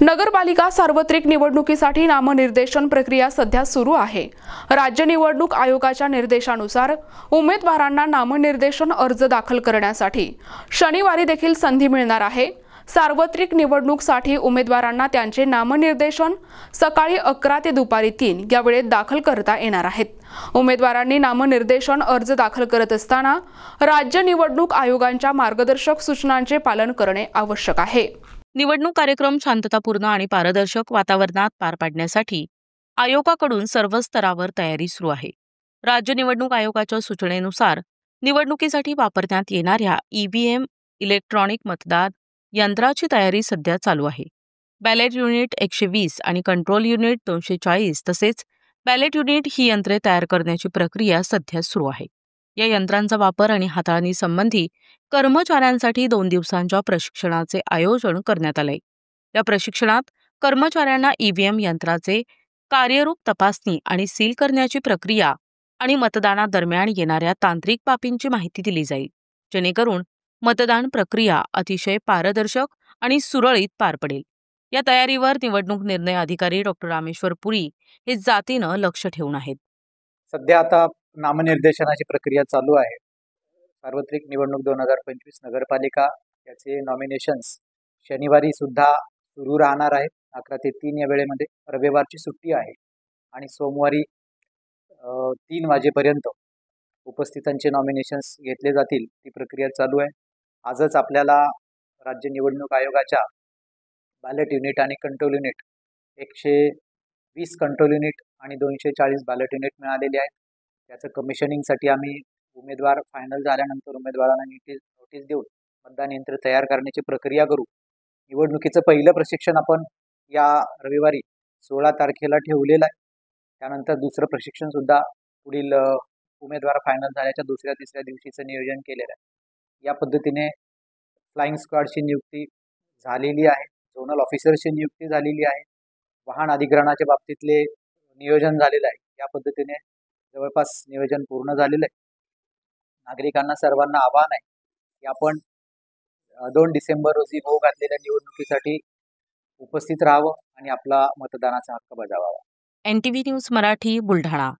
नगरपालिका सार्वत्रिक निवडणुकीसाठी नामनिर्देशन प्रक्रिया सध्या सुरू आहे। राज्य निवडणूक आयोगाच्या निर्देशानुसार उमेदवारांना नामनिर्देशन अर्ज दाखल करण्यासाठी शनिवारी देखील संधी मिळणार आहे। सार्वत्रिक निवडणुकीसाठी उमेदवारांना त्यांचे नामनिर्देशन सकाळी 11 ते दुपारी 3 या वेळेत दाखल करता येणार आहेत। उमेदवारांनी नामनिर्देशन अर्ज दाखल करत असताना राज्य निवडणूक आयोगाच्या मार्गदर्शक सूचनांचे पालन करणे आवश्यक आहे। निवडणूक कार्यक्रम शांततापूर्ण आणि पारदर्शक वातावरणात पार पाडण्यासाठी आयोगाकडून सर्व स्तरावर तयारी सुरू आहे। राज्य निवडणूक आयोगाच्या सूचनेनुसार निवडणुकीसाठी वापरण्यात येणाऱ्या ईव्हीएम इलेक्ट्रॉनिक मतदान यंत्राची तयारी सध्या चालू आहे। बॅलेट युनिट 120 आणि कंट्रोल युनिट 240 तसेच बॅलेट युनिट ही यंत्रे तयार करण्याची प्रक्रिया सध्या सुरू आहे। या यंत्रांचा वापर आणि हाताळणीसंबंधी कर्मचाऱ्यांसाठी 2 दिवसांच्या प्रशिक्षणाचे आयोजन करण्यात आले। या प्रशिक्षणात कर्मचाऱ्यांना ईव्हीएम यंत्राचे कार्यरूप तपासणी आणि सील करण्याची प्रक्रिया आणि मतदानादरम्यान येणाऱ्या तांत्रिक बाबींची माहिती दिली जाईल, जेणेकरून मतदान प्रक्रिया अतिशय पारदर्शक आणि सुरळीत पार पडेल। या तयारीवर निवडणूक निर्णय अधिकारी डॉक्टर रामेश्वर पुरी हे जातीनं लक्ष ठेवून आहेत। सध्या आता नामनिर्देशनाची प्रक्रिया चालू आहे। सार्वत्रिक निवडणूक 2025 नगरपालिका याचे नॉमिनेशन्स शनिवारी सुद्धा सुरू राहणार आहेत। 11 ते 3 या वेळेमध्ये रविवारची सुट्टी आहे आणि सोमवारी 3 वाजेपर्यंत उपस्थितांचे नॉमिनेशन्स घेतले जातील। ती प्रक्रिया चालू आहे। आजच आपल्याला राज्य निवडणूक आयोगाच्या बॅलेट युनिट आणि कंट्रोल युनिट 120 कंट्रोल युनिट आणि 240 बॅलेट युनिट मिळालेले आहेत। त्याचं कमिशनिंगसाठी आम्ही उमेदवार फायनल झाल्यानंतर उमेदवारांना नोटीस देऊन मतदान यंत्र तयार करण्याची प्रक्रिया करू। निवडणुकीचं पहिलं प्रशिक्षण आपण या रविवारी 16 तारखेला ठेवलेलं आहे। त्यानंतर दुसरं प्रशिक्षण सुद्धा पुढील उमेदवार फायनल झाल्याच्या दुसऱ्या तिसऱ्या दिवशीचं नियोजन केलेलं आहे। या पद्धतीने फ्लाइंग स्क्वॉडची नियुक्ती झालेली आहे, झोनल ऑफिसरची नियुक्ती झालेली आहे, वाहन अधिग्रहणाच्या बाबतीतले नियोजन झालेलं आहे। या पद्धतीने जवळपास नियोजन पूर्ण झालेलं आहे। नागरिकांना सर्वांना आवाहन आहे की आपण 2 डिसेंबर रोजी होऊ घातलेल्या निवडणुकीसाठी उपस्थित राहावं आणि आपला मतदानाचा हक्क बजावावा। NTV news Marathi, Buldhana.